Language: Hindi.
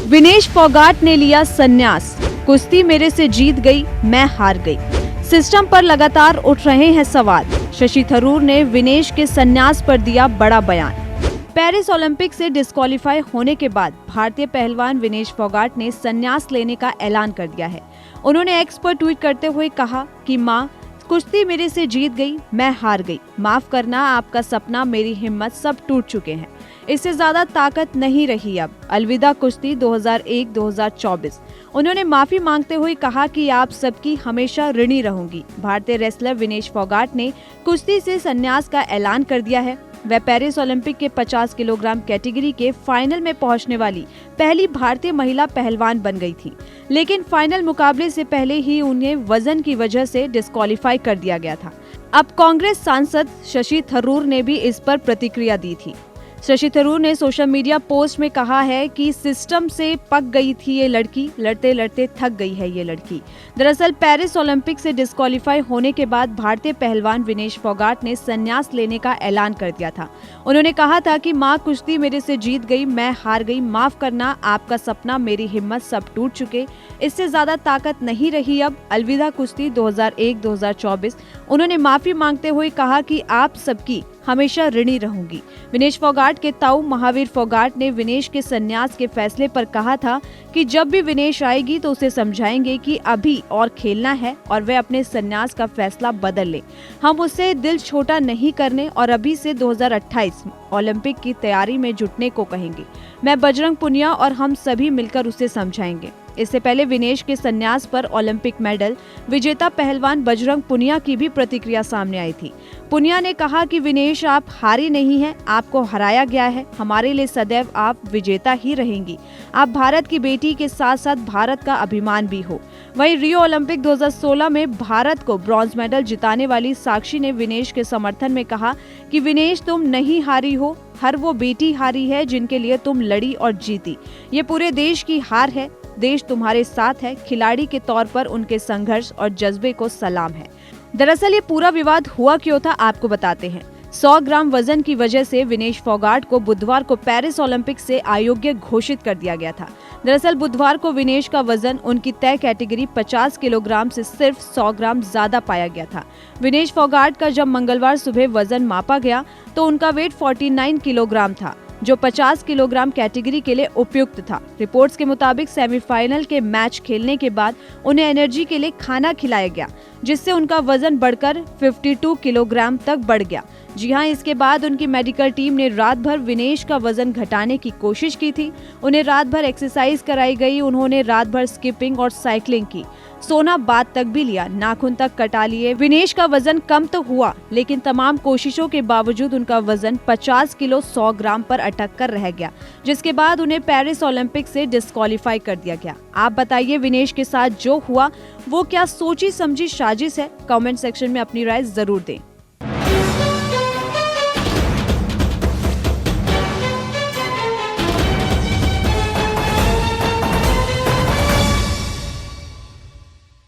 विनेश फोगाट ने लिया संन्यास, कुश्ती मेरे से जीत गई, मैं हार गई। सिस्टम पर लगातार उठ रहे हैं सवाल। शशि थरूर ने विनेश के संन्यास पर दिया बड़ा बयान। पेरिस ओलंपिक से डिस्क्वालीफाई होने के बाद भारतीय पहलवान विनेश फोगाट ने संन्यास लेने का ऐलान कर दिया है। उन्होंने एक्स पर ट्वीट करते हुए कहा कि मां, कुश्ती मेरे से जीत गई, मैं हार गई। माफ करना, आपका सपना, मेरी हिम्मत सब टूट चुके हैं। इससे ज्यादा ताकत नहीं रही अब। अलविदा कुश्ती 2001-2024। उन्होंने माफी मांगते हुए कहा कि आप सबकी हमेशा ऋणी रहूंगी। भारतीय रेसलर विनेश फोगाट ने कुश्ती से संन्यास का ऐलान कर दिया है। वह पेरिस ओलंपिक के 50 किलोग्राम कैटेगरी के फाइनल में पहुंचने वाली पहली भारतीय महिला पहलवान बन गई थी, लेकिन फाइनल मुकाबले से पहले ही उन्हें वजन की वजह से डिस्क्वालीफाई कर दिया गया था। अब कांग्रेस सांसद शशि थरूर ने भी इस पर प्रतिक्रिया दी थी। शशि थरूर ने सोशल मीडिया पोस्ट में कहा है कि सिस्टम से पक गई थी ये लड़की, लड़ते लड़ते थक गई है ये लड़की। दरअसल पेरिस ओलंपिक से डिस्क्वालीफाई होने के बाद भारतीय पहलवान विनेश फोगाट ने संन्यास लेने का ऐलान कर दिया था। उन्होंने कहा था कि मां, कुश्ती मेरे से जीत गई, मैं हार गई। माफ करना, आपका सपना, मेरी हिम्मत सब टूट चुके। इससे ज्यादा ताकत नहीं रही अब। अलविदा कुश्ती 2001-2024। उन्होंने माफी मांगते हुए कहा कि आप सबकी हमेशा ऋणी रहूंगी। विनेश फोगाट के ताऊ महावीर फोगाट ने विनेश के संन्यास के फैसले पर कहा था कि जब भी विनेश आएगी तो उसे समझाएंगे कि अभी और खेलना है और वह अपने संन्यास का फैसला बदल ले। हम उसे दिल छोटा नहीं करने और अभी से 2028 ओलंपिक की तैयारी में जुटने को कहेंगे। मैं, बजरंग पुनिया और हम सभी मिलकर उसे समझाएंगे। इससे पहले विनेश के संन्यास पर ओलंपिक मेडल विजेता पहलवान बजरंग पुनिया की भी प्रतिक्रिया सामने आई थी। पुनिया ने कहा कि विनेश, आप हारी नहीं हैं, आपको हराया गया है। हमारे लिए सदैव आप विजेता ही रहेंगी। आप भारत की बेटी के साथ साथ भारत का अभिमान भी हो। वहीं रियो ओलंपिक 2016 में भारत को ब्रॉन्ज मेडल जिताने वाली साक्षी ने विनेश के समर्थन में कहा कि विनेश, तुम नहीं हारी हो, हर वो बेटी हारी है जिनके लिए तुम लड़ी और जीती। ये पूरे देश की हार है। देश तुम्हारे साथ है। खिलाड़ी के तौर पर उनके संघर्ष और जज्बे को सलाम है। दरअसल ये पूरा विवाद हुआ क्यों था, आपको बताते हैं। 100 ग्राम वजन की वजह से विनेश फोगाट को बुधवार को पेरिस ओलंपिक से अयोग्य घोषित कर दिया गया था। दरअसल बुधवार को विनेश का वजन उनकी तय कैटेगरी 50 किलोग्राम से सिर्फ 100 ग्राम ज्यादा पाया गया था। विनेश फोगाट का जब मंगलवार सुबह वजन मापा गया तो उनका वेट 49 किलोग्राम था, जो 50 किलोग्राम कैटेगरी के लिए उपयुक्त था। रिपोर्ट्स के मुताबिक सेमीफाइनल के मैच खेलने के बाद उन्हें एनर्जी के लिए खाना खिलाया गया, जिससे उनका वजन बढ़कर 52 किलोग्राम तक बढ़ गया। जी हां, इसके बाद उनकी मेडिकल टीम ने रात भर विनेश का वजन घटाने की कोशिश की थी। उन्हें रात भर एक्सरसाइज कराई गई। उन्होंने रात भर स्किपिंग और साइकिलिंग की। सोना बाथ तक भी लिया, नाखून तक कटा लिए। विनेश का वजन कम तो हुआ, लेकिन तमाम कोशिशों के बावजूद उनका वजन 50 किलो 100 ग्राम पर अटक कर रह गया, जिसके बाद उन्हें पेरिस ओलंपिक से डिस्क्वालीफाई कर दिया गया। आप बताइए, विनेश के साथ जो हुआ वो क्या सोची समझी साजिश है? कमेंट सेक्शन में अपनी राय जरूर दें।